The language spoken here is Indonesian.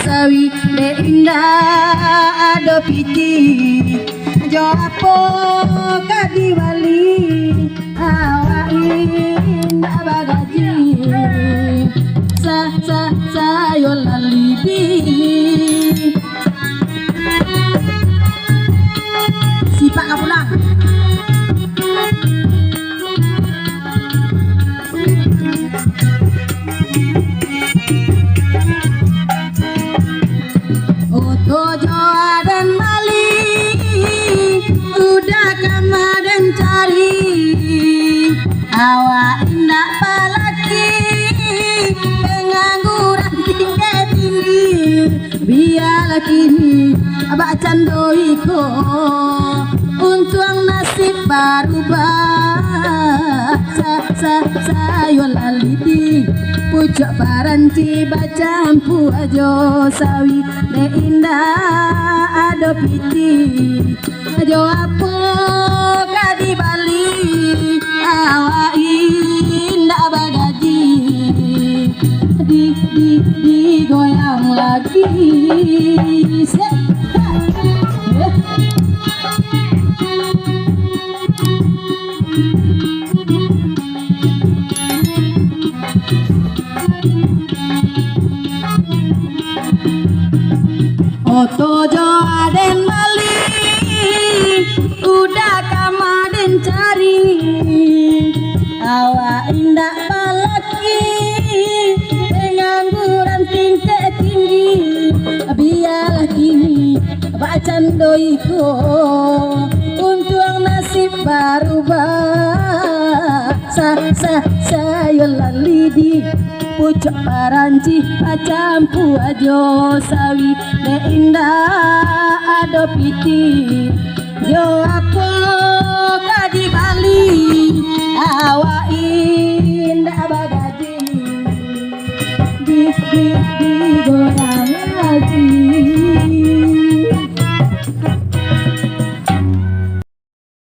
sawi de indah ado piti jo apo kadiwali awa indah bagaji yo lalibi sipak kapulang Otojo dan Mali udah kamadan cari awak indah palaki pengangguran tinggi biar kini abak candoiko untung nasib berubah sayo lalidi pucuk paranti bacampu ajo sawi de indah ado piti ajo apo kadi bali awa indah bagaji di goyang lagi Otojo aden Bali udah kamaden cari awa indah balaki pengangguran tingkat tinggi biarlah kini bacan doiko untung nasib berubah sayo lalidi pucuk paranci acampu ajo sawi de indah ado piti jo apo kadi bali awa indah bagaji di goyang